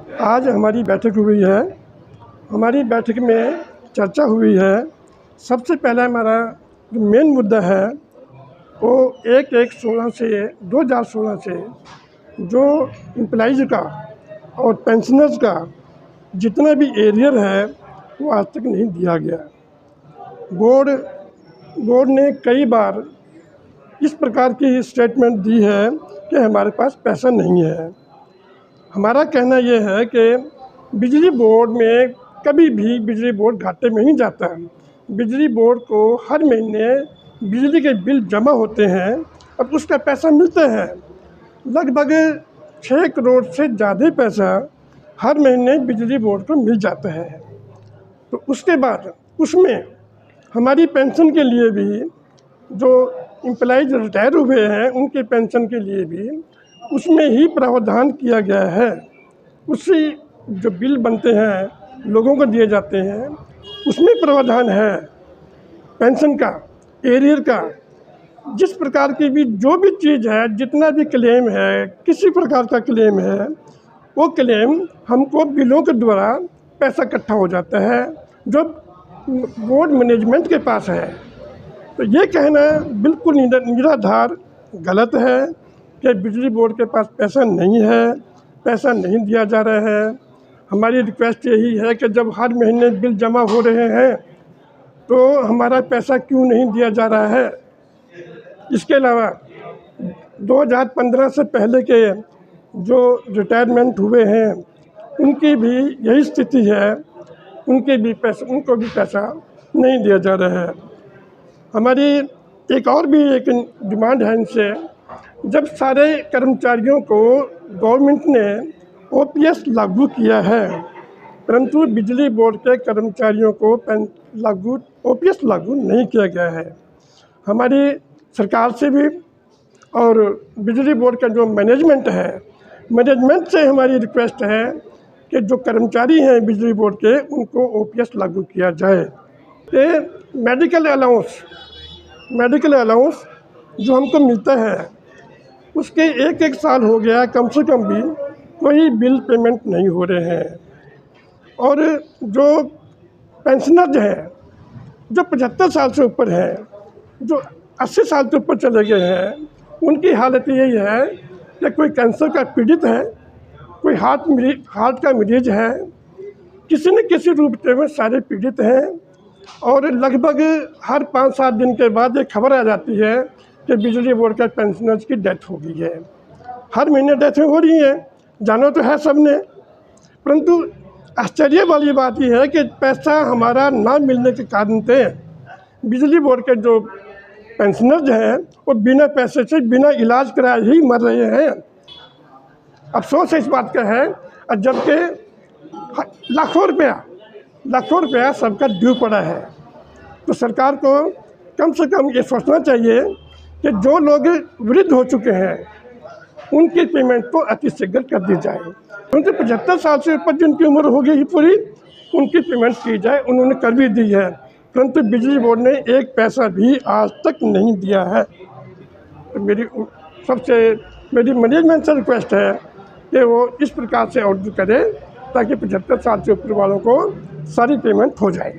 आज हमारी बैठक हुई है। हमारी बैठक में चर्चा हुई है। सबसे पहला हमारा जो मेन मुद्दा है वो 1/1/16 से 2016 से जो एम्प्लॉइज़ का और पेंशनर्स का जितना भी एरियर है वो आज तक नहीं दिया गया। बोर्ड ने कई बार इस प्रकार की स्टेटमेंट दी है कि हमारे पास पैसा नहीं है। हमारा कहना ये है कि बिजली बोर्ड में कभी भी बिजली बोर्ड घाटे में नहीं जाता है। बिजली बोर्ड को हर महीने बिजली के बिल जमा होते हैं और उसका पैसा मिलता है। लगभग 6 करोड़ से ज़्यादा पैसा हर महीने बिजली बोर्ड को मिल जाता है। तो उसके बाद उसमें हमारी पेंशन के लिए भी जो एम्प्लॉइज रिटायर हुए हैं उनके पेंशन के लिए भी उसमें ही प्रावधान किया गया है। उसी जो बिल बनते हैं लोगों को दिए जाते हैं उसमें प्रावधान है पेंशन का, एरियर का। जिस प्रकार की भी जो भी चीज़ है, जितना भी क्लेम है, किसी प्रकार का क्लेम है, वो क्लेम हमको बिलों के द्वारा पैसा इकट्ठा हो जाता है जो बोर्ड मैनेजमेंट के पास है। तो ये कहना बिल्कुल निराधार गलत है कि बिजली बोर्ड के पास पैसा नहीं है, पैसा नहीं दिया जा रहा है। हमारी रिक्वेस्ट यही है कि जब हर महीने बिल जमा हो रहे हैं तो हमारा पैसा क्यों नहीं दिया जा रहा है। इसके अलावा 2015 से पहले के जो रिटायरमेंट हुए हैं उनकी भी यही स्थिति है, उनको भी पैसा नहीं दिया जा रहा है। हमारी एक और भी एक डिमांड है इनसे, जब सारे कर्मचारियों को गवर्नमेंट ने ओपीएस लागू किया है परंतु बिजली बोर्ड के कर्मचारियों को ओपीएस लागू नहीं किया गया है। हमारी सरकार से भी और बिजली बोर्ड का जो मैनेजमेंट से हमारी रिक्वेस्ट है कि जो कर्मचारी हैं बिजली बोर्ड के उनको ओपीएस लागू किया जाए। कि मेडिकल अलाउंस जो हमको मिलता है उसके एक साल हो गया कम से कम भी कोई बिल पेमेंट नहीं हो रहे हैं। और जो पेंशनर्स हैं जो 75 साल से ऊपर हैं, जो 80 साल से ऊपर चले गए हैं, उनकी हालत यही है कि कोई कैंसर का पीड़ित है, कोई हार्ट का मरीज है, किसी न किसी रूप में सारे पीड़ित हैं। और लगभग हर 5-7 दिन के बाद एक खबर आ जाती है कि बिजली बोर्ड के पेंशनर्स की डेथ हो गई है। हर महीने डेथें हो रही हैं, जाना तो है सब ने, परंतु आश्चर्य वाली बात यह है कि पैसा हमारा ना मिलने के कारण से बिजली बोर्ड के जो पेंशनर्स हैं वो बिना पैसे से बिना इलाज कराए ही मर रहे हैं। अफसोस इस बात का है, जबकि लाखों रुपया सबका ड्यू पड़ा है। तो सरकार को कम से कम ये सोचना चाहिए कि जो लोग वृद्ध हो चुके हैं उनकी पेमेंट तो अतिशीघ्र कर दी जाए, क्योंकि 75 साल से ऊपर जिनकी उम्र हो गई पूरी उनकी पेमेंट की जाए। उन्होंने कर भी दी है, परंतु बिजली बोर्ड ने एक पैसा भी आज तक नहीं दिया है। तो मेरी मैनेजमेंट से रिक्वेस्ट है कि वो इस प्रकार से ऑर्डर करे ताकि 75 साल से ऊपर वालों को सारी पेमेंट हो जाए।